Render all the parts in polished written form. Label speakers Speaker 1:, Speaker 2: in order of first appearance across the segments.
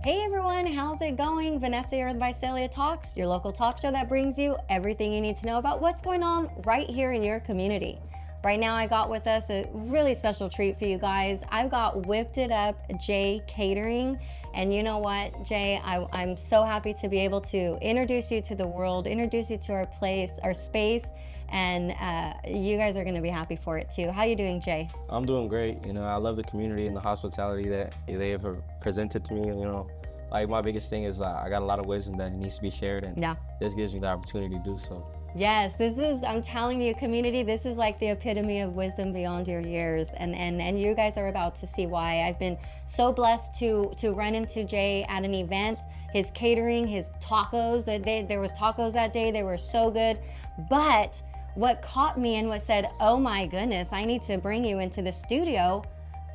Speaker 1: Hey everyone, how's it going? Vanessa here with Visalia Talks, your local talk show that brings you everything you need to know about what's going on right here in your community. Right now I got with us a really special treat for you guys. I've got Whipped It Up Jay Catering. And you know what, Jay, I'm so happy to be able to introduce you to the world, introduce you to our place, our space, and you guys are gonna be happy for it too. How you doing, Jay?
Speaker 2: I'm doing great. I love the community and the hospitality that they have presented to me. Like my biggest thing is I got a lot of wisdom that needs to be shared, and this gives me the opportunity to do so.
Speaker 1: Yes, this is, I'm telling you, community, this is like the epitome of wisdom beyond your years. And you guys are about to see why. I've been so blessed to run into Jay at an event, his catering, his tacos. There was tacos that day. They were so good. But what caught me and what said, oh my goodness, I need to bring you into the studio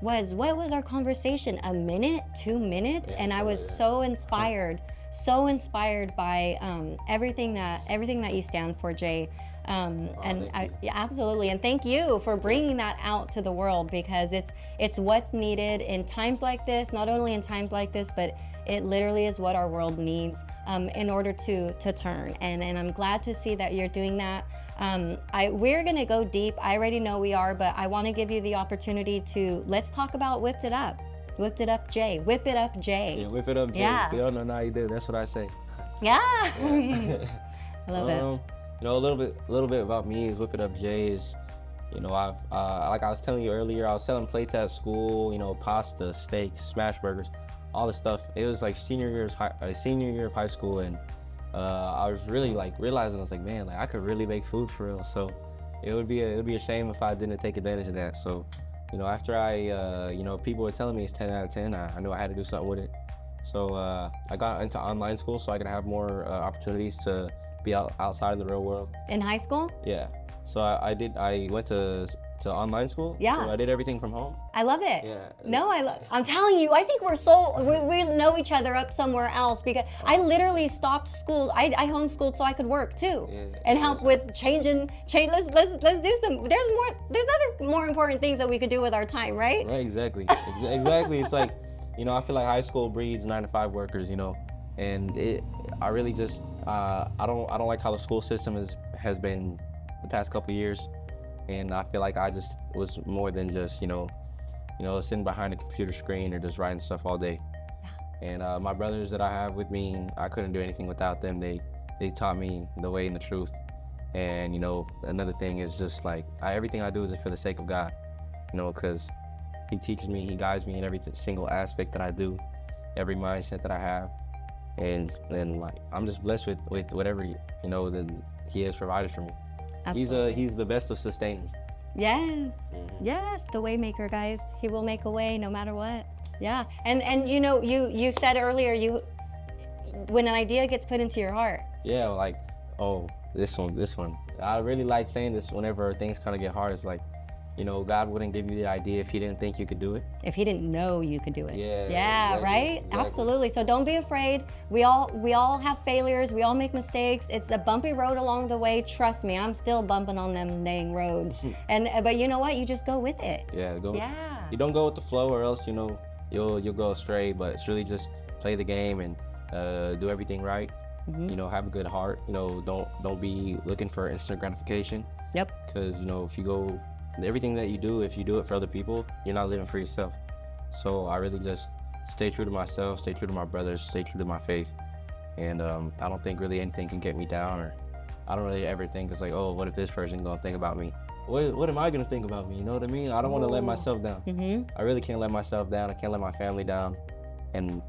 Speaker 1: was, what was our conversation? A minute, 2 minutes?
Speaker 2: Yeah,
Speaker 1: and I was so inspired by everything that you stand for, Jay. Yeah, absolutely. And thank you for bringing that out to the world, because it's what's needed in times like this, not only in times like this, but it literally is what our world needs in order to turn. And I'm glad to see that you're doing that. We're gonna go deep. I already know we are, but I want to give you the opportunity to, let's talk about Whipped It Up. Whipped It Up Jay. Whip It Up Jay.
Speaker 2: Yeah, whip it up, Jay.
Speaker 1: Yeah.
Speaker 2: You don't know how you do. That's what I say.
Speaker 1: Yeah. I love it.
Speaker 2: A little bit about me is Whip It Up Jay is, I've like I was telling you earlier, I was selling plates at school. Pasta, steaks, smash burgers, all this stuff. It was like senior year of high school, and I was really like realizing, I was like, man, like I could really make food for real. So it would be a shame if I didn't take advantage of that. So after people were telling me it's 10 out of 10, I knew I had to do something with it. So I got into online school so I could have more opportunities to be outside of the real world.
Speaker 1: In high school?
Speaker 2: Yeah. So I went to online school.
Speaker 1: Yeah.
Speaker 2: So I did everything from home.
Speaker 1: I love it.
Speaker 2: Yeah.
Speaker 1: No, I'm telling you, I think we know each other up somewhere else, because I literally stopped school. I homeschooled so I could work too, and help with changing. Let's do some. There's other more important things that we could do with our time, right?
Speaker 2: Right. Exactly. Exactly. It's like, I feel like high school breeds 9-to-5 workers. And I really just I don't like how the school system has been the past couple years. And I feel like I just was more than just, sitting behind a computer screen or just writing stuff all day. And my brothers that I have with me, I couldn't do anything without them. They taught me the way and the truth. And, another thing is just like, everything I do is for the sake of God, because He teaches me, He guides me in every single aspect that I do, every mindset that I have. And like, I'm just blessed with whatever, that He has provided for me.
Speaker 1: Absolutely.
Speaker 2: He's the best of sustainers.
Speaker 1: Yes.
Speaker 2: Mm-hmm.
Speaker 1: Yes, the way maker, guys. He will make a way no matter what. Yeah. And you said earlier, when an idea gets put into your heart.
Speaker 2: Yeah, like, oh, this one. I really like saying this whenever things kind of get hard. It's like, God wouldn't give you the idea if He didn't think you could do it.
Speaker 1: If He didn't know you could do it.
Speaker 2: Yeah.
Speaker 1: Exactly, right? Exactly. Absolutely. So don't be afraid. We all have failures. We all make mistakes. It's a bumpy road along the way. Trust me, I'm still bumping on them dang roads. But you know what? You just go with it.
Speaker 2: Yeah.
Speaker 1: Yeah.
Speaker 2: You don't go with the flow, or else you'll go astray. But it's really just play the game and do everything right. Mm-hmm. Have a good heart. Don't be looking for instant gratification.
Speaker 1: Yep.
Speaker 2: Because if you go, everything that you do, if you do it for other people, you're not living for yourself. So I really just stay true to myself, stay true to my brothers, stay true to my faith. And I don't think really anything can get me down, or I don't really ever think it's like, oh, what if this person gonna think about me? What am I gonna think about me? You know what I mean? I don't want to let myself down.
Speaker 1: Mm-hmm.
Speaker 2: I really can't let myself down. I can't let my family down. And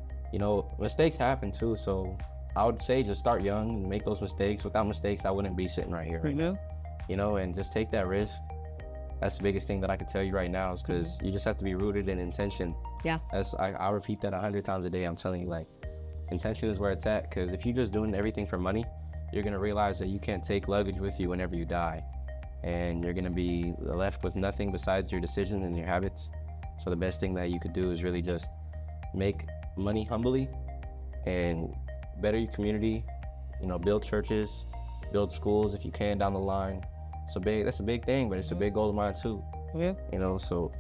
Speaker 2: mistakes happen too. So I would say just start young and make those mistakes. Without mistakes, I wouldn't be sitting right here right now. And just take that risk. That's the biggest thing that I can tell you right now, is because you just have to be rooted in intention.
Speaker 1: Yeah.
Speaker 2: I repeat that 100 times a day. I'm telling you, like, intention is where it's at. Because if you're just doing everything for money, you're going to realize that you can't take luggage with you whenever you die. And you're going to be left with nothing besides your decisions and your habits. So the best thing that you could do is really just make money humbly and better your community, build churches, build schools if you can down the line. That's a big thing, but it's a big goal of mine too.
Speaker 1: Yeah.
Speaker 2: So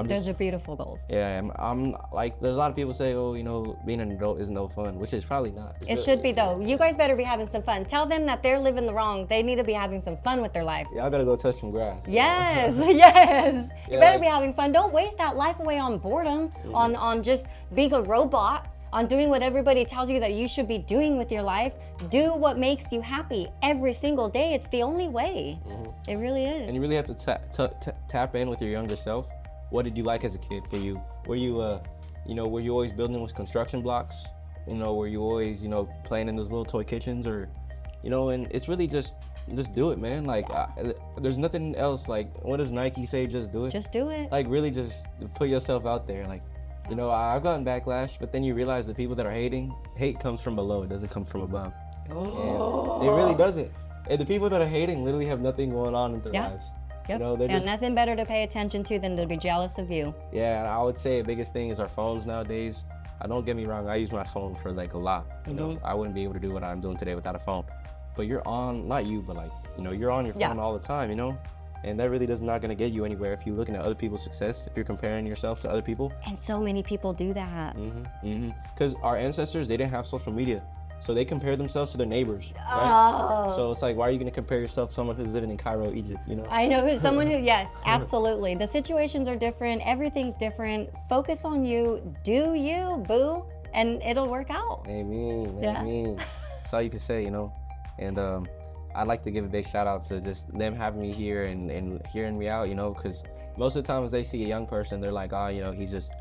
Speaker 1: Those are beautiful goals.
Speaker 2: Yeah, I'm like, there's a lot of people say, oh, being an adult is no fun, which is probably not.
Speaker 1: It should be though. You guys better be having some fun. Tell them that they're living the wrong. They need to be having some fun with their life.
Speaker 2: Yeah, I gotta go touch some grass.
Speaker 1: Yes, yes.
Speaker 2: Yeah,
Speaker 1: You better
Speaker 2: like-
Speaker 1: be having fun. Don't waste that life away on boredom, on just being a robot, on doing what everybody tells you that you should be doing with your life. Do what makes you happy every single day. It's the only way. It really is.
Speaker 2: And you really have to tap in with your younger self. What did you like as a kid? Were you were you always building with construction blocks? Were you always playing in those little toy kitchens, or and it's really just do it, man. Like there's nothing else. Like, what does Nike say? Just do it.
Speaker 1: Just do it.
Speaker 2: Like, really just put yourself out there. Like, I've gotten backlash, but then you realize the people that are hating, hate comes from below. It doesn't come from above. Oh. It really doesn't. And the people that are hating literally have nothing going on in their lives.
Speaker 1: Yep.
Speaker 2: They're just,
Speaker 1: nothing better to pay attention to than to be jealous of you.
Speaker 2: Yeah, and I would say the biggest thing is our phones nowadays. Don't get me wrong, I use my phone for like a lot. I wouldn't be able to do what I'm doing today without a phone. But you're on, not you, but like, you're on your phone all the time, And that really not gonna get you anywhere if you're looking at other people's success, if you're comparing yourself to other people.
Speaker 1: And so many people do that.
Speaker 2: Because our ancestors, they didn't have social media. So they compare themselves to their neighbors, right?
Speaker 1: Oh.
Speaker 2: So it's like, why are you gonna compare yourself to someone who's living in Cairo, Egypt,
Speaker 1: I know someone who, yes, absolutely. The situations are different, everything's different. Focus on you, do you, boo, and it'll work out.
Speaker 2: Amen, amen. That's all you can say, And I'd like to give a big shout out to just them having me here and hearing me out, because most of the times they see a young person, they're like, oh, he's just,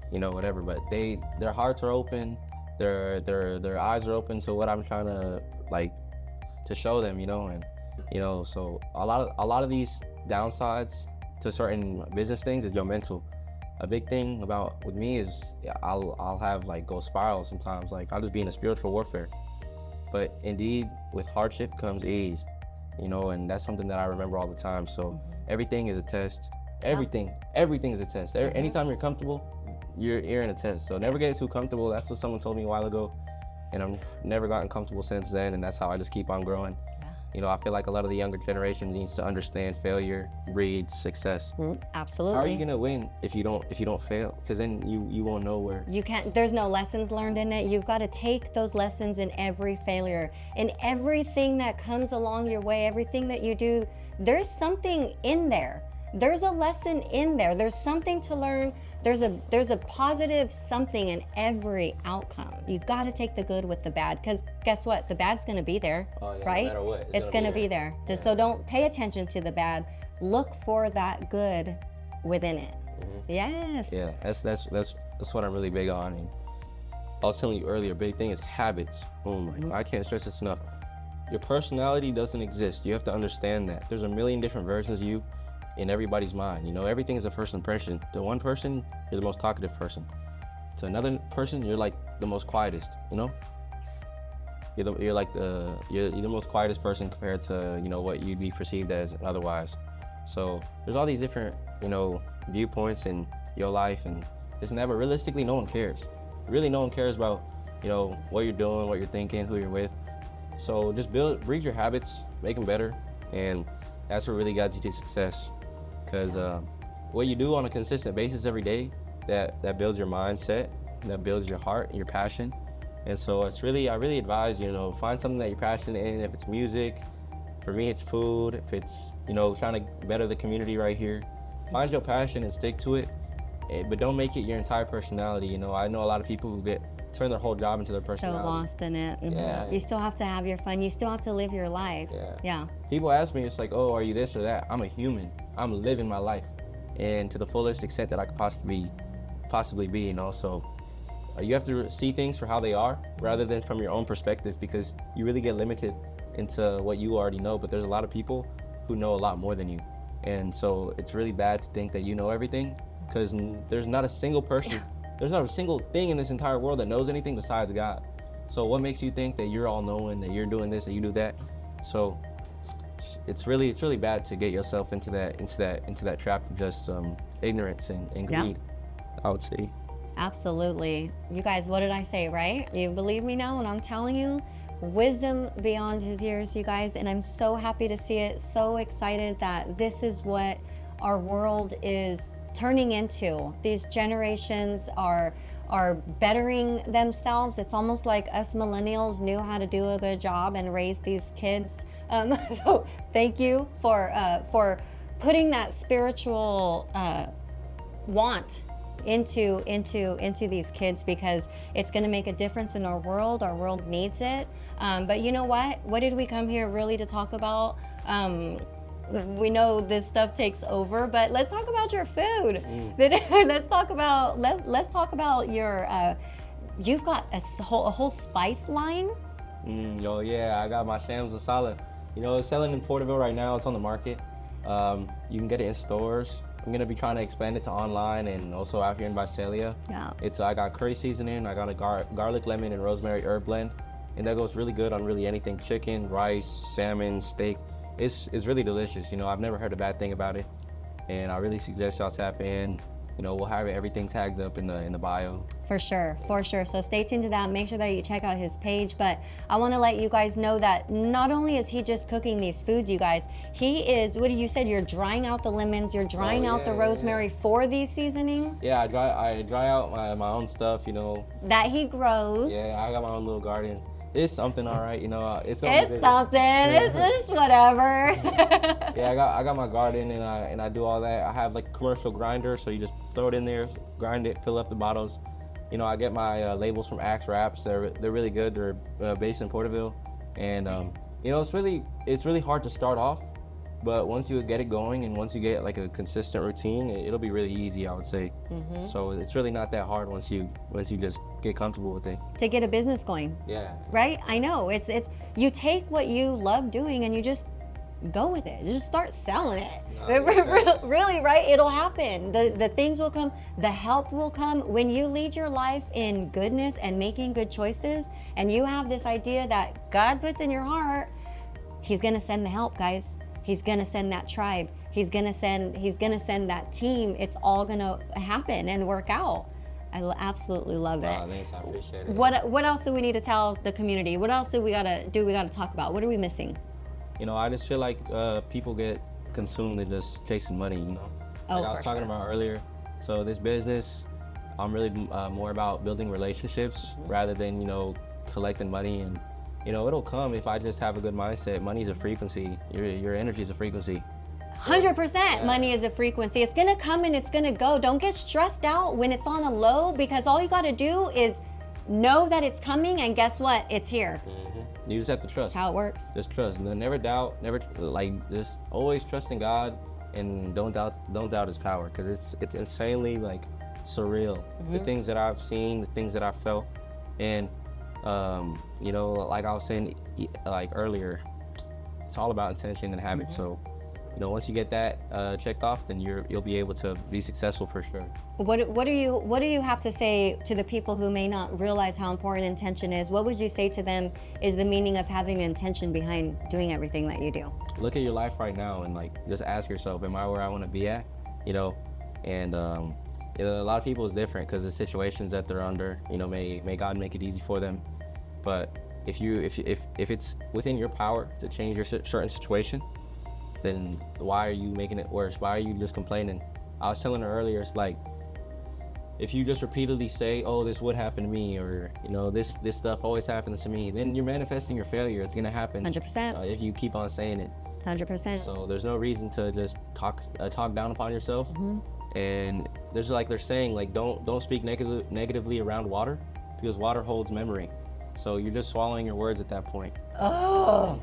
Speaker 2: whatever. But their hearts are open. Their eyes are open to what I'm trying to show them, and so a lot of these downsides to certain business things is your mental. A big thing with me is I'll have like go spiral sometimes. Like, I'll just be in a spiritual warfare. But indeed, with hardship comes ease, and that's something that I remember all the time. So everything is a test. Everything is a test. Anytime you're comfortable, you're in a test. So never get too comfortable. That's what someone told me a while ago, and I've never gotten comfortable since then. And that's how I just keep on growing. I feel like a lot of the younger generation needs to understand failure breeds success.
Speaker 1: Absolutely.
Speaker 2: How are you gonna win if you don't fail? Because then you won't know where.
Speaker 1: You can't. There's no lessons learned in it. You've got to take those lessons in every failure, in everything that comes along your way, everything that you do. There's something in there. There's a lesson in there. There's something to learn. There's a positive something in every outcome. You've got to take the good with the bad, because guess what? The bad's going to be there, right?
Speaker 2: No matter what,
Speaker 1: it's going to be there. So don't pay attention to the bad. Look for that good within it. Yes.
Speaker 2: Yeah, that's what I'm really big on. And I was telling you earlier, big thing is habits. Oh my God, I can't stress this enough. Your personality doesn't exist. You have to understand that. There's a million different versions of you in everybody's mind. Everything is a first impression. To one person, you're the most talkative person. To another person, you're like the most quietest. You're the most quietest person compared to what you'd be perceived as otherwise. So there's all these different viewpoints in your life, and it's never realistically no one cares. Really, no one cares about what you're doing, what you're thinking, who you're with. So just breed your habits, make them better, and that's what really guides you to success. Because what you do on a consistent basis every day, that builds your mindset, that builds your heart and your passion. And so I really advise, find something that you're passionate in. If it's music, for me it's food. If it's, trying to better the community right here, find your passion and stick to it. But don't make it your entire personality. I know a lot of people who turn their whole job into their personality.
Speaker 1: So lost in it.
Speaker 2: Yeah.
Speaker 1: You still have to have your fun. You still have to live your life. Yeah.
Speaker 2: People ask me, it's like, oh, are you this or that? I'm a human. I'm living my life, and to the fullest extent that I could possibly be. So you have to see things for how they are rather than from your own perspective, because you really get limited into what you already know. But there's a lot of people who know a lot more than you, and so it's really bad to think that you know everything, because there's not a single person. There's not a single thing in this entire world that knows anything besides God. So what makes you think that you're all knowing, that you're doing this, that you do that? So it's really bad to get yourself into that trap of just ignorance and greed. I would say.
Speaker 1: Absolutely. You guys, what did I say, right? You believe me now when I'm telling you? Wisdom beyond his years, you guys, and I'm so happy to see it. So excited that this is what our world is turning into. These generations are bettering themselves. It's almost like us millennials knew how to do a good job and raise these kids. So thank you for putting that spiritual want into these kids, because it's going to make a difference in our world. Our world needs it. But you know what did we come here really to talk about? We know this stuff takes over, but let's talk about your food. let's talk about your you've got a whole spice line.
Speaker 2: Yo, yeah, I got my shams masala. You know, it's selling in Porterville right now. It's on the market. You can get it in stores. I'm gonna be trying to expand it to online and also out here in Visalia.
Speaker 1: Yeah.
Speaker 2: I got curry seasoning. I got a garlic, lemon, and rosemary herb blend, and that goes really good on really anything: chicken, rice, salmon, steak. It's really delicious. You know, I've never heard a bad thing about it, and I really suggest y'all tap in. You know, we'll have everything tagged up in the bio.
Speaker 1: For sure. So stay tuned to that. Make sure that you check out his page. But I want to let you guys know that not only is he just cooking these foods, you guys, he is, what you said, you're drying out the lemons, you're drying out the rosemary for these seasonings?
Speaker 2: Yeah, I dry out my own stuff, you know.
Speaker 1: That he grows.
Speaker 2: Yeah, I got my own little garden. It's something, all right, you know. It's
Speaker 1: something. It's just whatever.
Speaker 2: Yeah, I got my garden, and I do all that. I have like a commercial grinder, so you just throw it in there, grind it, fill up the bottles. You know, I get my labels from Axe Wraps. They're really good. They're based in Porterville, and you know, it's really hard to start off, but once you get it going and once you get like a consistent routine, it'll be really easy, I would say. So it's really not that hard once you just get comfortable with it.
Speaker 1: To get a business going.
Speaker 2: Yeah.
Speaker 1: Right? I know. It's you take what you love doing and you just go with it. You just start selling it. Really, right? It'll happen. The things will come. The help will come. When you lead your life in goodness and making good choices, and you have this idea that God puts in your heart, He's gonna send the help, guys. He's gonna send that tribe. He's gonna send that team. It's all gonna happen and work out. I absolutely love it.
Speaker 2: Wow, thanks. I appreciate it.
Speaker 1: What else do we need to tell the community? What else do we gotta talk about? What are we missing?
Speaker 2: You know, I just feel like people get consumed in just chasing money, you know. Like I was talking about earlier. So this business, I'm really more about building relationships rather than, you know, collecting money. And, you know, it'll come if I just have a good mindset. Money is a frequency. Your energy is a frequency.
Speaker 1: 100%. Money is a frequency. It's gonna come and it's gonna go. Don't get stressed out when it's on a low, because all you gotta do is know that it's coming, and guess what? It's here.
Speaker 2: You just have to trust.
Speaker 1: That's how it works.
Speaker 2: Just trust. And then never doubt. Just always trust in God, and don't doubt His power, because it's insanely like surreal. The things that I've seen, the things that I've felt, and you know, like I was saying like earlier, it's all about intention and habit. So, you know, once you get that checked off, then you'll be able to be successful for sure.
Speaker 1: What do you have to say to the people who may not realize how important intention is? What would you say to them is the meaning of having intention behind doing everything that you do?
Speaker 2: Look at your life right now and like just ask yourself, am I where I want to be at? You know, and you know, a lot of people is different because the situations that they're under. You know, may God make it easy for them. But if it's within your power to change your certain situation, then why are you making it worse? Why are you just complaining? I was telling her earlier, it's like, if you just repeatedly say, oh, this would happen to me, or, you know, this stuff always happens to me, then you're manifesting your failure. It's gonna happen.
Speaker 1: 100%.
Speaker 2: If you keep on saying it.
Speaker 1: 100%.
Speaker 2: So there's no reason to just talk down upon yourself. And there's like they're saying, like, don't speak negatively around water, because water holds memory. So you're just swallowing your words at that point.
Speaker 1: Oh,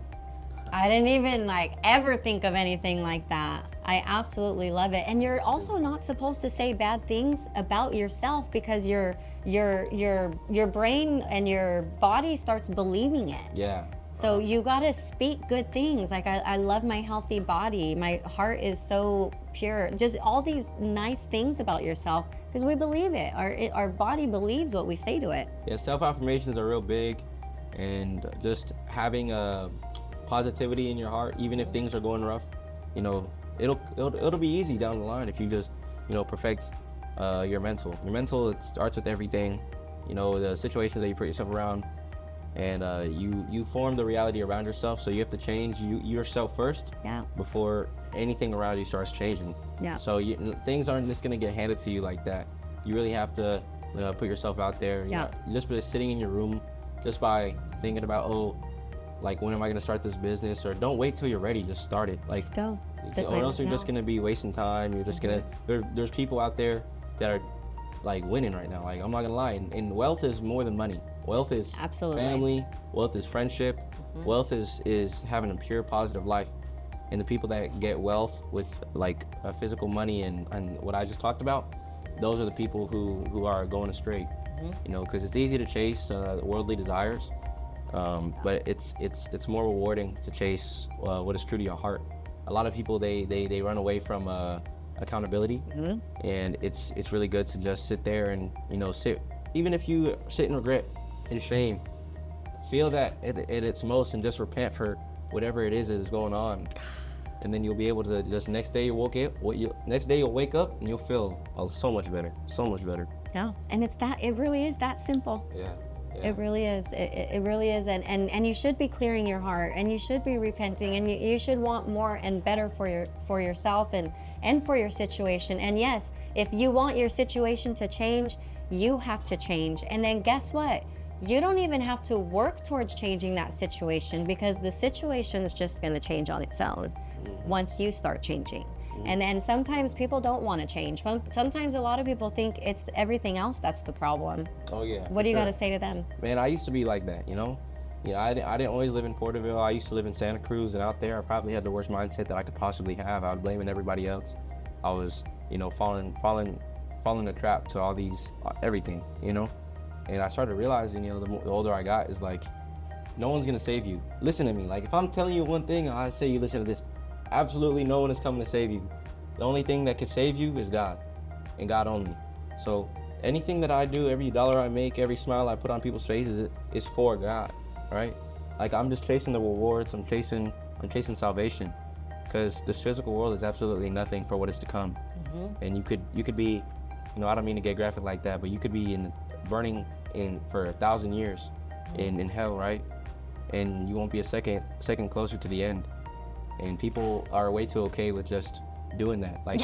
Speaker 1: I didn't even ever think of anything like that. I absolutely love it. And you're also not supposed to say bad things about yourself, because your brain and your body starts believing it.
Speaker 2: Yeah.
Speaker 1: So you gotta speak good things. Like I love my healthy body. My heart is so pure. Just all these nice things about yourself, because we believe it. Our body believes what we say to it.
Speaker 2: Yeah, self-affirmations are real big, and just having a positivity in your heart, even if things are going rough, you know, it'll be easy down the line if you just, you know, perfect your mental. Your mental, it starts with everything. You know, the situations that you put yourself around, and you form the reality around yourself. So you have to change yourself first, before anything around you starts changing. So things aren't just gonna get handed to you like that. You really have to put yourself out there. Just by sitting in your room, just by thinking about, oh, like, when am I gonna start this business? Or don't wait till you're ready, just start it. Like,
Speaker 1: just go.
Speaker 2: Or else you're just gonna be wasting time. You're just gonna, there's people out there that are like winning right now. Like, I'm not gonna lie, and wealth is more than money. Wealth is family, wealth is friendship, wealth is having a pure positive life. And the people that get wealth with like physical money and what I just talked about, those are the people who are going astray. You know, because it's easy to chase worldly desires, but it's more rewarding to chase what is true to your heart. A lot of people they run away from accountability, and it's really good to just sit there and, you know, even if you sit in regret and shame, feel that at its most, and just repent for whatever it is that is going on. And then you'll be able to just next day you'll wake up and you'll feel so much better, so much better.
Speaker 1: Yeah, and it really is that simple.
Speaker 2: Yeah.
Speaker 1: It really is. It really is. And you should be clearing your heart, and you should be repenting, and you should want more and better for yourself and for your situation. And yes, if you want your situation to change, you have to change. And then guess what? You don't even have to work towards changing that situation, because the situation is just going to change on its own once you start changing. And then sometimes people don't want to change. Sometimes a lot of people think it's everything else that's the problem.
Speaker 2: Oh yeah.
Speaker 1: What do you got to say to them?
Speaker 2: Man, I used to be like that, you know. I didn't always live in Porterville. I used to live in Santa Cruz, and out there I probably had the worst mindset that I could possibly have. I was blaming everybody else. I was, you know, falling the trap to all these everything, you know. And I started realizing, you know, the older I got, is like, no one's gonna save you. Listen to me. Like, if I'm telling you one thing, I say you listen to this. Absolutely no one is coming to save you. The only thing that can save you is God, and God only. So anything that I do, every dollar I make, every smile I put on people's faces is for God, right? Like, I'm just chasing the rewards. I'm chasing salvation, because this physical world is absolutely nothing for what is to come. And you could be, you know, I don't mean to get graphic like that, but you could be burning for 1,000 years in hell, right? And you won't be a second closer to the end. And people are way too okay with just doing that. Like,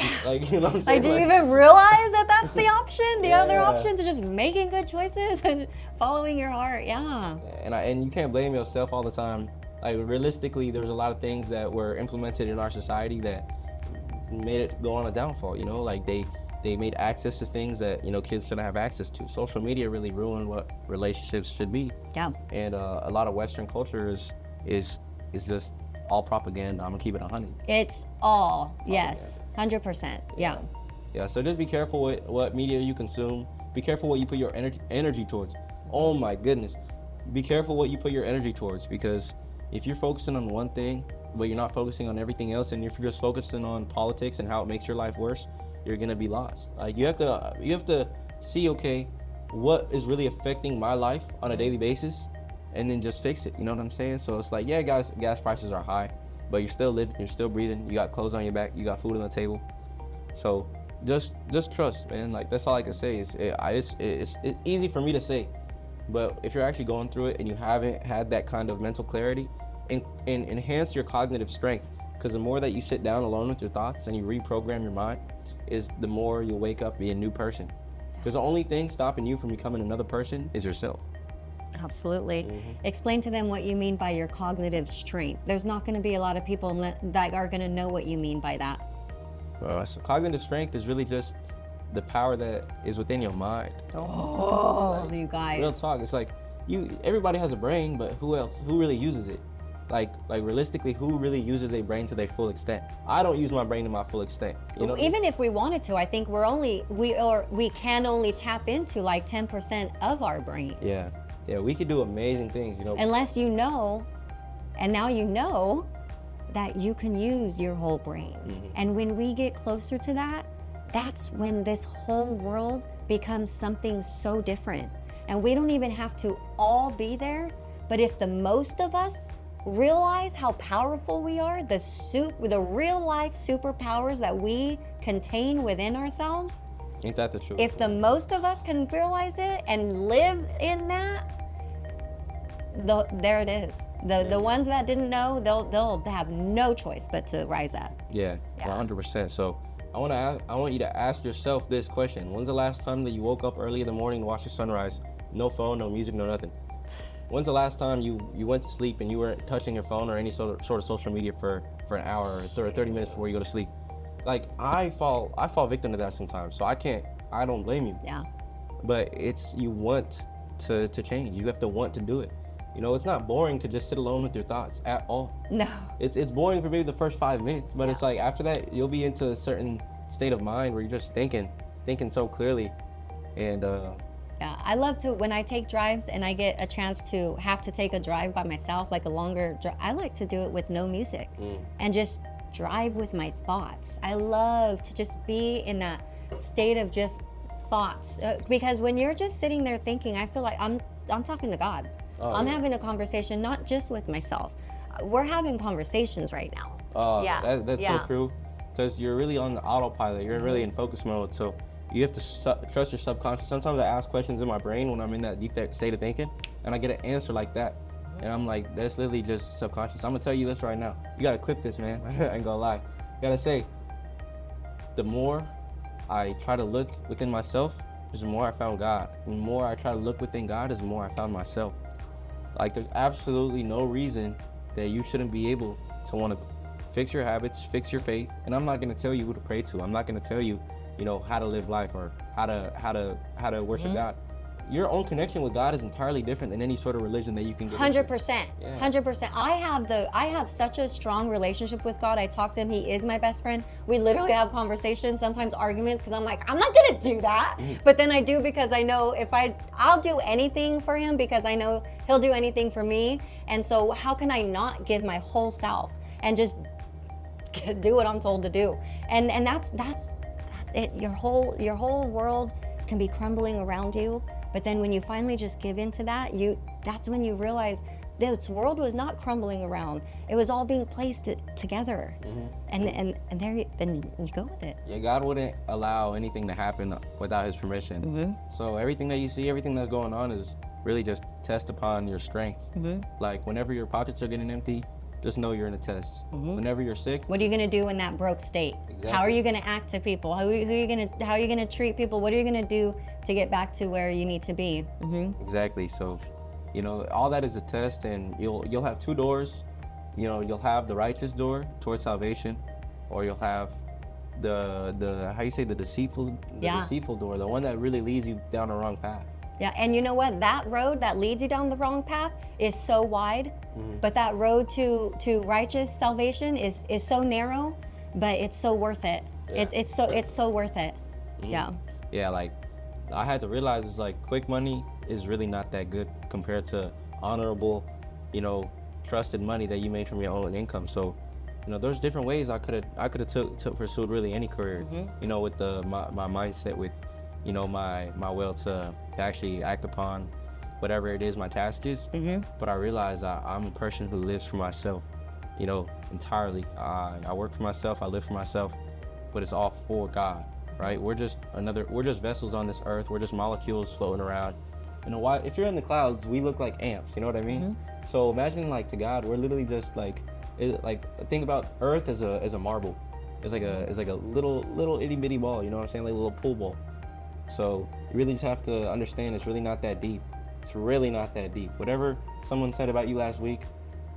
Speaker 2: you know what I'm saying?
Speaker 1: Like, do you even realize that that's the option? The other options are just making good choices and following your heart. Yeah.
Speaker 2: And you can't blame yourself all the time. Like, realistically, there's a lot of things that were implemented in our society that made it go on a downfall. You know, like they made access to things that, you know, kids shouldn't have access to. Social media really ruined what relationships should be. Yeah. And a lot of Western culture is just all propaganda. I'm gonna keep it 100.
Speaker 1: It's all, yes, 100%. Yeah.
Speaker 2: Yeah. So just be careful with what media you consume. Be careful what you put your energy towards. Oh my goodness. Be careful what you put your energy towards, because if you're focusing on one thing, but you're not focusing on everything else, and if you're just focusing on politics and how it makes your life worse, you're gonna be lost. Like, you have to see, okay, what is really affecting my life on a daily basis, and then just fix it. You know what I'm saying? So it's like, yeah, guys, gas prices are high, but you're still living, you're still breathing, you got clothes on your back, you got food on the table. So just trust, man. Like, that's all I can say. It's easy for me to say, but if you're actually going through it and you haven't had that kind of mental clarity, and enhance your cognitive strength, because the more that you sit down alone with your thoughts and you reprogram your mind, is the more you'll wake up being a new person. Because the only thing stopping you from becoming another person is yourself.
Speaker 1: Absolutely. Explain to them what you mean by your cognitive strength. There's not going to be a lot of people that are going to know what you mean by that.
Speaker 2: So cognitive strength is really just the power that is within your mind.
Speaker 1: Oh, you guys.
Speaker 2: Real talk. It's like, everybody has a brain, but who else? Who really uses it? Like realistically, who really uses a brain to their full extent? I don't use my brain to my full extent. You know?
Speaker 1: Even if we wanted to, I think we can only tap into like 10% of our brains.
Speaker 2: Yeah, we could do amazing things, you know.
Speaker 1: Unless you know, and now you know, that you can use your whole brain. And when we get closer to that, that's when this whole world becomes something so different. And we don't even have to all be there, but if the most of us realize how powerful we are, the real life superpowers that we contain within ourselves.
Speaker 2: Ain't that the truth?
Speaker 1: If the most of us can realize it and live in that, there it is. The ones that didn't know, they'll have no choice but to rise up.
Speaker 2: Yeah, 100%. So I want you to ask yourself this question: when's the last time that you woke up early in the morning to watch the sunrise? No phone, no music, no nothing. When's the last time you went to sleep and you weren't touching your phone or any sort of social media for an hour or 30 minutes before you go to sleep? Like I fall victim to that sometimes. So I don't blame you.
Speaker 1: Yeah.
Speaker 2: But you want to change. You have to want to do it. You know, it's not boring to just sit alone with your thoughts at all.
Speaker 1: No.
Speaker 2: It's boring for maybe the first 5 minutes, but it's like after that you'll be into a certain state of mind where you're just thinking so clearly. And
Speaker 1: yeah, I love to, when I take drives and I get a chance to have to take a drive by myself, like a longer drive, I like to do it with no music and just drive with my thoughts. I love to just be in that state of just thoughts, because when you're just sitting there thinking, I feel like I'm talking to God. I'm having a conversation, not just with myself. We're having conversations right now.
Speaker 2: That's so true, because you're really on the autopilot. You're really in focus mode. So you have to trust your subconscious. Sometimes I ask questions in my brain when I'm in that deep state of thinking, and I get an answer like that. And I'm like, that's literally just subconscious. I'm gonna tell you this right now. You gotta clip this, man. I ain't gonna lie. You gotta say, the more I try to look within myself, is the more I found God. And the more I try to look within God, is the more I found myself. Like, there's absolutely no reason that you shouldn't be able to want to fix your habits, fix your faith. And I'm not gonna tell you who to pray to. I'm not gonna tell you, how to live life or how to worship God. Your own connection with God is entirely different than any sort of religion that you can get.
Speaker 1: 100%. 100%. I have such a strong relationship with God. I talk to him. He is my best friend. We literally have conversations, sometimes arguments, because I'm like, I'm not gonna do that. But then I do, because I know if I'll do anything for him, because I know he'll do anything for me. And so how can I not give my whole self and just do what I'm told to do? And that's it. Your whole world can be crumbling around you. But then when you finally just give into that, that's when you realize this world was not crumbling around. It was all being placed together. And then you go with it.
Speaker 2: Yeah, God wouldn't allow anything to happen without his permission. So everything that you see, everything that's going on is really just test upon your strength. Like whenever your pockets are getting empty, just know you're in a test. Whenever you're sick,
Speaker 1: what are you gonna do in that broke state?
Speaker 2: Exactly.
Speaker 1: How are you gonna act to people? How are you gonna treat people? What are you gonna do to get back to where you need to be?
Speaker 2: Exactly. So, all that is a test, and you'll have two doors. You'll have the righteous door towards salvation, or you'll have the deceitful door, the one that really leads you down the wrong path.
Speaker 1: Yeah, and you know what? That road that leads you down the wrong path is so wide, but that road to righteous salvation is so narrow, but it's so worth it.
Speaker 2: Yeah.
Speaker 1: It's so worth it. Yeah.
Speaker 2: Yeah, like I had to realize it's like quick money is really not that good compared to honorable, trusted money that you made from your own income. So, there's different ways I could have pursued really any career. With my mindset, with my will to actually act upon whatever it is my task is. But I realize I'm a person who lives for myself, entirely. I work for myself, I live for myself, but it's all for God, right? We're just vessels on this earth. We're just molecules floating around. If you're in the clouds, we look like ants, you know what I mean? So imagine, like, to God, we're literally just think about earth as a marble. It's like a little itty bitty ball, you know what I'm saying? Like a little pool ball. So you really just have to understand it's really not that deep. It's really not that deep. Whatever someone said about you last week,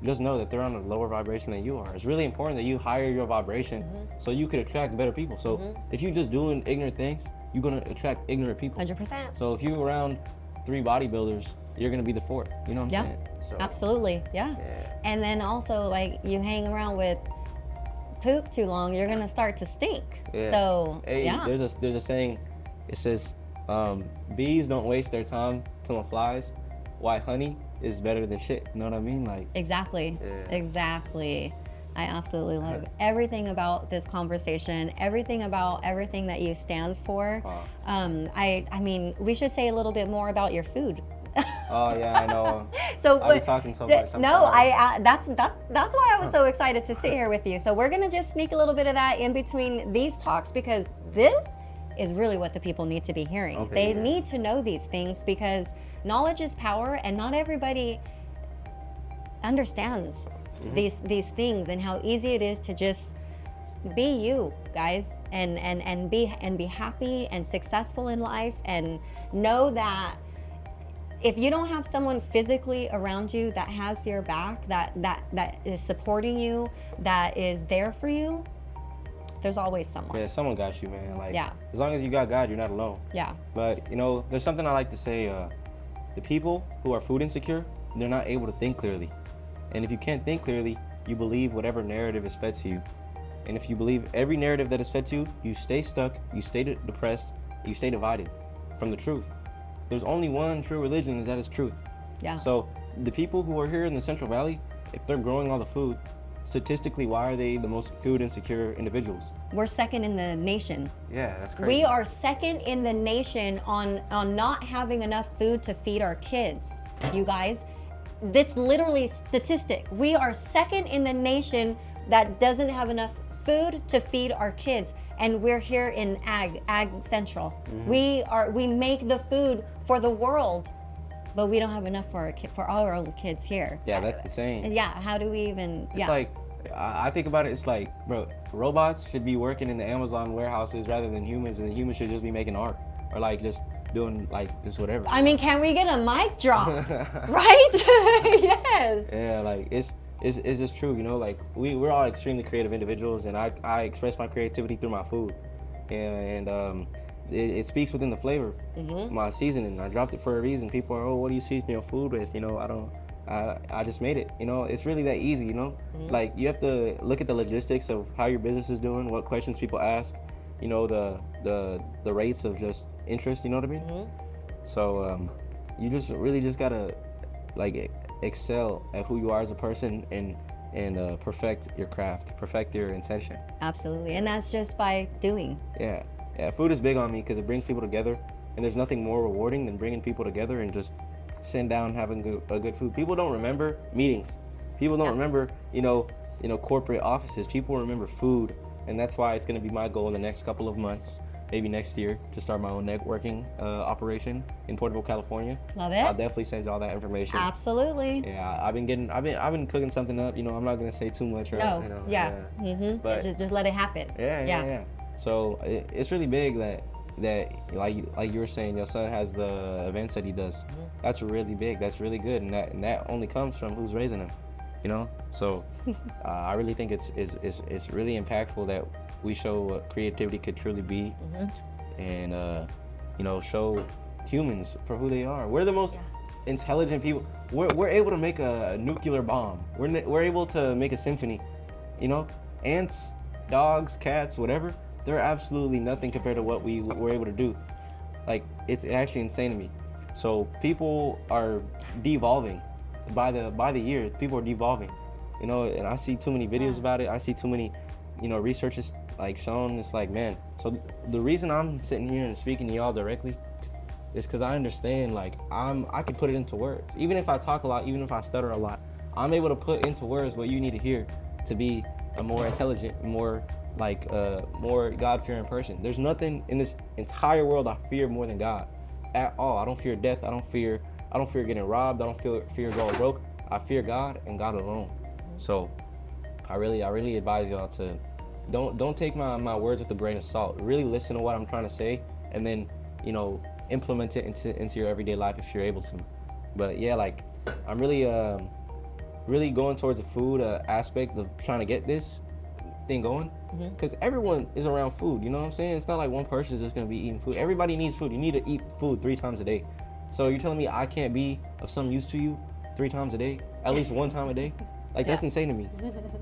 Speaker 2: just know that they're on a lower vibration than you are. It's really important that you higher your vibration so you could attract better people. So if you're just doing ignorant things, you're gonna attract ignorant people.
Speaker 1: 100%.
Speaker 2: So if you're around 3 bodybuilders, you're gonna be the 4th. You know what I'm saying? So,
Speaker 1: absolutely. Yeah. And then also, like, you hang around with poop too long, you're gonna start to stink.
Speaker 2: Yeah.
Speaker 1: So
Speaker 2: there's a saying. It says, bees don't waste their time killing flies. Why honey is better than shit. You know what I mean? Like,
Speaker 1: exactly. Exactly. I absolutely love everything about this conversation, everything that you stand for. I mean, we should say a little bit more about your food.
Speaker 2: Oh yeah, I know.
Speaker 1: So
Speaker 2: I've been talking so much.
Speaker 1: That's why I was so excited to sit here with you. So we're gonna just sneak a little bit of that in between these talks, because this is really what the people need to be hearing. They need to know these things, because knowledge is power, and not everybody understands these things and how easy it is to just be you guys and be happy and successful in life, and know that if you don't have someone physically around you that has your back, that is supporting you, that is there for you, there's always someone.
Speaker 2: Yeah, someone got you, man. Like,
Speaker 1: Yeah.
Speaker 2: as long as you got God, you're not alone.
Speaker 1: Yeah.
Speaker 2: But, you know, there's something I like to say. The people who are food insecure, they're not able to think clearly. And if you can't think clearly, you believe whatever narrative is fed to you. And if you believe every narrative that is fed to you, you stay stuck, you stay depressed, you stay divided from the truth. There's only one true religion, and that is truth.
Speaker 1: Yeah.
Speaker 2: So the people who are here in the Central Valley, if they're growing all the food, statistically, why are they the most food insecure individuals?
Speaker 1: We're second in the nation.
Speaker 2: Yeah, that's crazy.
Speaker 1: We are second in the nation on not having enough food to feed our kids, you guys. That's literally statistic. We are second in the nation that doesn't have enough food to feed our kids, and we're here in ag central. We make the food for the world, but we don't have enough for our own kids here.
Speaker 2: Yeah, that's insane.
Speaker 1: And yeah, how do we even?
Speaker 2: It's like, I think about it, it's like, bro, robots should be working in the Amazon warehouses rather than humans, and the humans should just be making art, or like just doing like just whatever.
Speaker 1: I mean, can we get a mic drop? Right? Yes.
Speaker 2: Yeah, like it's just true, you know, like we're all extremely creative individuals, and I express my creativity through my food, and it speaks within the flavor, my seasoning. I dropped it for a reason. People are, oh, what do you season your food with? You know, I just made it. You know, it's really that easy. You know, like you have to look at the logistics of how your business is doing, what questions people ask, you know, the rates of just interest. You know what I mean? So you just really just gotta like excel at who you are as a person, and perfect your craft, perfect your intention.
Speaker 1: Absolutely, and that's just by doing.
Speaker 2: Yeah, food is big on me because it brings people together, and there's nothing more rewarding than bringing people together and just sitting down having a good food. People don't remember meetings. People don't remember, you know, corporate offices. People remember food, and that's why it's going to be my goal in the next couple of months, maybe next year, to start my own networking operation in Porterville, California.
Speaker 1: Love it.
Speaker 2: I'll definitely send you all that information.
Speaker 1: Absolutely.
Speaker 2: Yeah, I've been cooking something up. You know, I'm not going to say too much.
Speaker 1: No.
Speaker 2: You know,
Speaker 1: Yeah.
Speaker 2: But
Speaker 1: Just let it happen.
Speaker 2: Yeah. So it's really big that like you were saying, your son has the events that he does. That's really big. That's really good, and that only comes from who's raising him. You know, so I really think it's really impactful that we show what creativity could truly be, and you know, show humans for who they are. We're the most intelligent people. We're able to make a nuclear bomb. We're able to make a symphony. You know, ants, dogs, cats, whatever. They're absolutely nothing compared to what we were able to do. Like, it's actually insane to me. So people are devolving by the year. People are devolving, you know, and I see too many videos about it. I see too many, you know, researches like shown. It's like, man. So the reason I'm sitting here and speaking to y'all directly is because I understand, like, I can put it into words. Even if I talk a lot, even if I stutter a lot, I'm able to put into words what you need to hear to be a more intelligent, more more God-fearing person. There's nothing in this entire world I fear more than God at all. I don't fear death. I don't fear getting robbed. I don't fear going broke. I fear God and God alone. So I really advise y'all to don't take my words with a grain of salt. Really listen to what I'm trying to say, and then, you know, implement it into your everyday life if you're able to. But yeah, like, I'm really going towards the food aspect of trying to get this thing going, because everyone is around food. You know what I'm saying? It's not like one person is just gonna be eating food. Everybody needs food. You need to eat food 3 times a day. So you're telling me I can't be of some use to you 3 times a day, at least 1 time a day? Like, that's insane to me.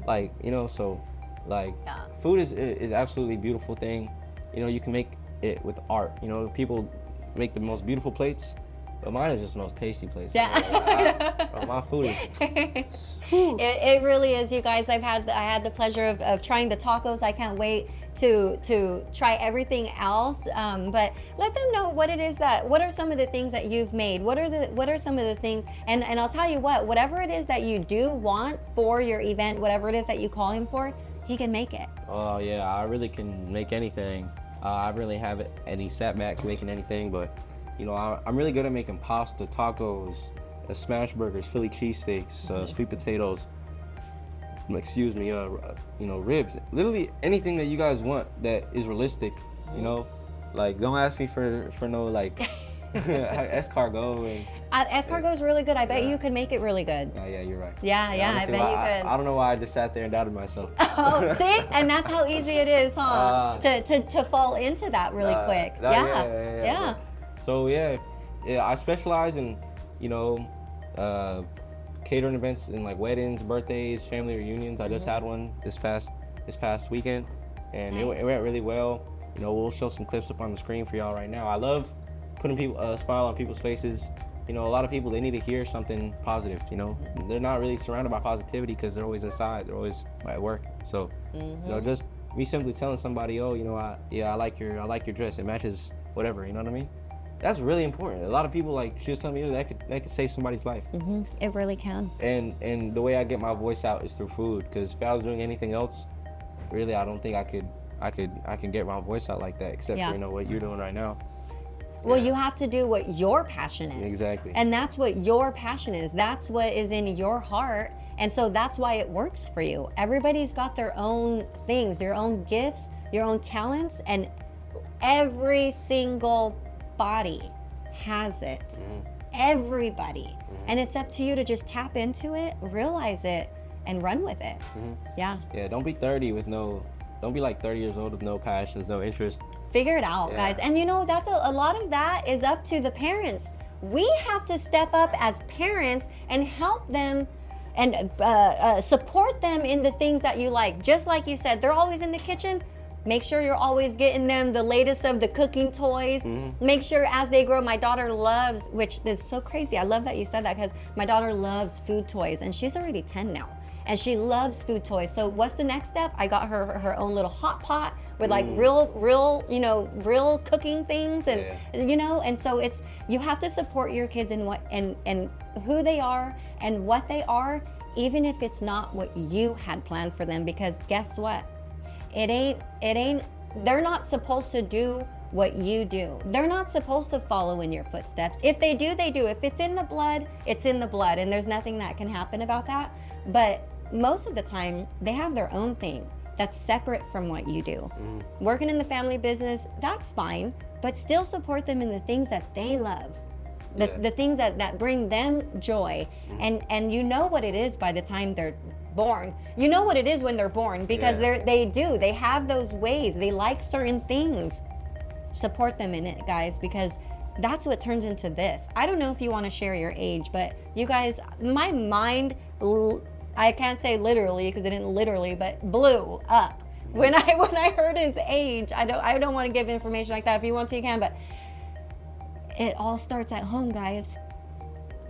Speaker 2: Like, you know, so like, food is absolutely a beautiful thing. You know, you can make it with art. You know, people make the most beautiful plates, but mine is just the most tasty plates. My food is.
Speaker 1: It really is, you guys. I had the pleasure of trying the tacos. I can't wait to try everything else. But let them know what are some of the things that you've made. What are some of the things? And I'll tell you what, whatever it is that you do want for your event, whatever it is that you call him for, he can make it.
Speaker 2: Oh yeah, I really can make anything. I really haven't any setback making anything, but you know, I'm really good at making pasta, tacos, smash burgers, Philly cheesesteaks, sweet potatoes, excuse me, ribs. Literally anything that you guys want that is realistic, you know. Like, don't ask me for no like escargot and.
Speaker 1: Escargot is really good. I bet you could make it really good.
Speaker 2: Yeah, you're right.
Speaker 1: Yeah, honestly, I bet you could.
Speaker 2: I don't know why I just sat there and doubted myself.
Speaker 1: Oh, see? And that's how easy it is, huh? To fall into that really quick. Yeah.
Speaker 2: So yeah, I specialize in, catering events in like weddings, birthdays, family reunions. I just had one this past weekend, and it went really well. We'll show some clips up on the screen for y'all right now. I love putting a smile on people's faces. A lot of people, they need to hear something positive. They're not really surrounded by positivity because they're always inside. They're always at work. So, just me simply telling somebody, oh, I like your dress. It matches whatever. You know what I mean? That's really important. A lot of people, like she was telling me, that could save somebody's life.
Speaker 1: It really can.
Speaker 2: And the way I get my voice out is through food. Because if I was doing anything else, really, I don't think I can get my voice out like that. Except for what you're doing right now.
Speaker 1: Well, you have to do what your passion is.
Speaker 2: Exactly.
Speaker 1: And that's what your passion is. That's what is in your heart. And so that's why it works for you. Everybody's got their own things, their own gifts, your own talents, and every single body has it. Everybody. And it's up to you to just tap into it, realize it, and run with it. Yeah,
Speaker 2: don't be 30 don't be like 30 years old with no passions, no interest.
Speaker 1: Figure it out, guys. And that's a lot of that is up to the parents. We have to step up as parents and help them and support them in the things that you like. Just like you said, they're always in the kitchen. Make sure you're always getting them the latest of the cooking toys. Make sure as they grow, my daughter loves, which is so crazy. I love that you said that because my daughter loves food toys and she's already 10 now. And she loves food toys. So what's the next step? I got her own little hot pot with like real cooking things and and so it's, you have to support your kids in what and who they are and what they are, even if it's not what you had planned for them, because guess what? It ain't they're not supposed to do what you do. They're not supposed to follow in your footsteps. If they do, they do. If it's in the blood, it's in the blood, and there's nothing that can happen about that. But most of the time, they have their own thing that's separate from what you do. Working in the family business, that's fine, but still support them in the things that they love, the things that bring them joy. And you know what it is by the time they're born. You know what it is when they're born, because they have those ways. They like certain things. Support them in it, guys, because that's what turns into this. I don't know if you want to share your age, but you guys, my mind, I can't say literally because it didn't literally, but blew up when I heard his age. I don't want to give information like that. If you want to, you can, but it all starts at home, guys,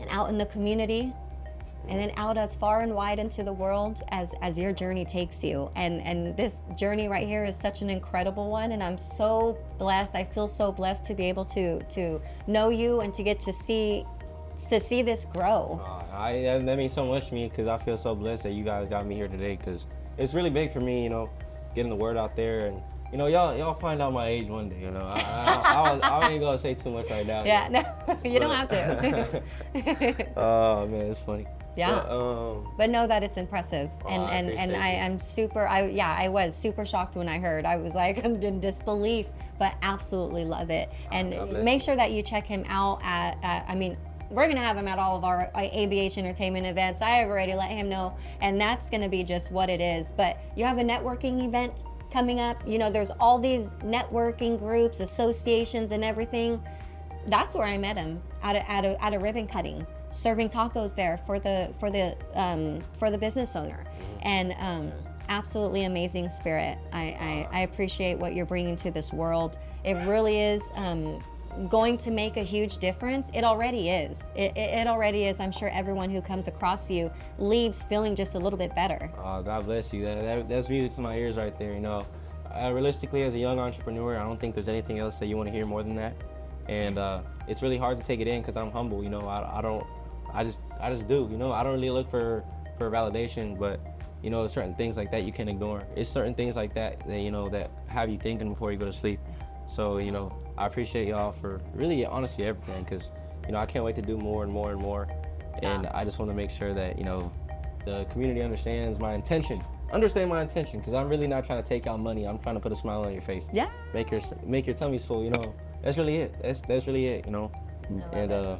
Speaker 1: and out in the community, and then out as far and wide into the world as your journey takes you. And this journey right here is such an incredible one, and I'm so blessed. I feel so blessed to be able to know you and to get to see this grow.
Speaker 2: That means so much to me, because I feel so blessed that you guys got me here today, because it's really big for me, getting the word out there. And y'all find out my age one day. I ain't gonna say too much right now.
Speaker 1: Yeah, no, you don't have to.
Speaker 2: Oh man, it's funny.
Speaker 1: Yeah, but know that it's impressive, and I was super shocked when I heard. I was like in disbelief, but absolutely love it. And make sure that you check him out we're gonna have him at all of our ABH Entertainment events. I have already let him know, and that's gonna be just what it is. But you have a networking event coming up. There's all these networking groups, associations, and everything. That's where I met him at a ribbon cutting, serving tacos there for the business owner, and absolutely amazing spirit. I appreciate what you're bringing to this world. It really is going to make a huge difference. It already is. It already is. I'm sure everyone who comes across you leaves feeling just a little bit better.
Speaker 2: God bless you. That's music to my ears right there. Realistically, as a young entrepreneur, I don't think there's anything else that you want to hear more than that. And it's really hard to take it in because I'm humble. I just do. I don't really look for validation, but certain things like that you can ignore. It's certain things like that that have you thinking before you go to sleep. So I appreciate y'all for really honestly everything, because I can't wait to do more and more and more. And I just want to make sure that, you know, the community understands my intention. Understand my intention, because I'm really not trying to take out money. I'm trying to put a smile on your face.
Speaker 1: Yeah.
Speaker 2: Make your tummies full, you know. That's really it. That's really it, you know. And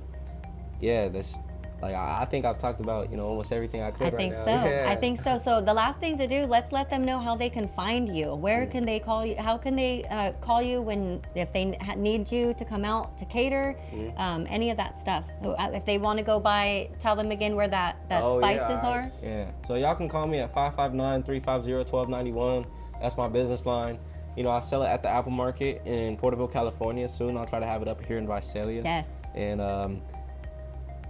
Speaker 2: yeah, that's like I think I've talked about, you know, almost everything I could
Speaker 1: I
Speaker 2: right
Speaker 1: think
Speaker 2: now.
Speaker 1: so.
Speaker 2: Yeah.
Speaker 1: I think so. So the last thing to do, let's let them know how they can find you. Where can they call you? How can they call you if they need you to come out to cater? Any of that stuff. If they want to go by, tell them again where that spices are.
Speaker 2: Yeah. So y'all can call me at 559-350-1291. That's my business line. You know, I sell it at the Apple Market in Porterville, California. Soon I'll try to have it up here in Visalia.
Speaker 1: Yes.
Speaker 2: And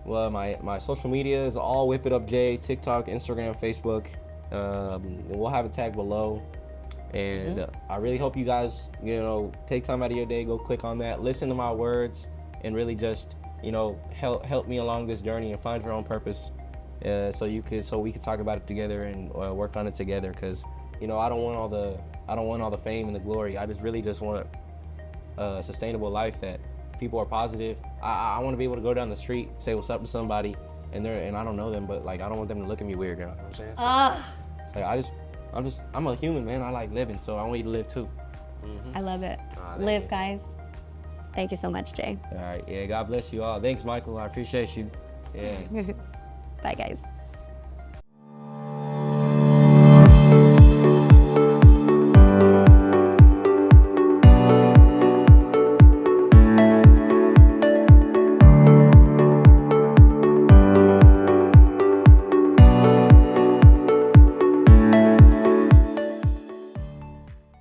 Speaker 2: well, my social media is all Whip It Up J, TikTok, Instagram, Facebook. We'll have a tag below. And I really hope you guys, you know, take time out of your day, go click on that, listen to my words, and really just, you know, help me along this journey and find your own purpose. So we could talk about it together and work on it together. Because, you know, I don't want all the fame and the glory. I really just want a sustainable life that people are positive. I want to be able to go down the street, say what's up to somebody, and I don't know them, but like I don't want them to look at me weird. You know what I'm saying? Like I'm a human, man. I like living, so I want you to live too.
Speaker 1: I love it. Live, guys. Thank you so much, Jay.
Speaker 2: All right, yeah. God bless you all. Thanks, Michael. I appreciate you. Yeah.
Speaker 1: Bye, guys.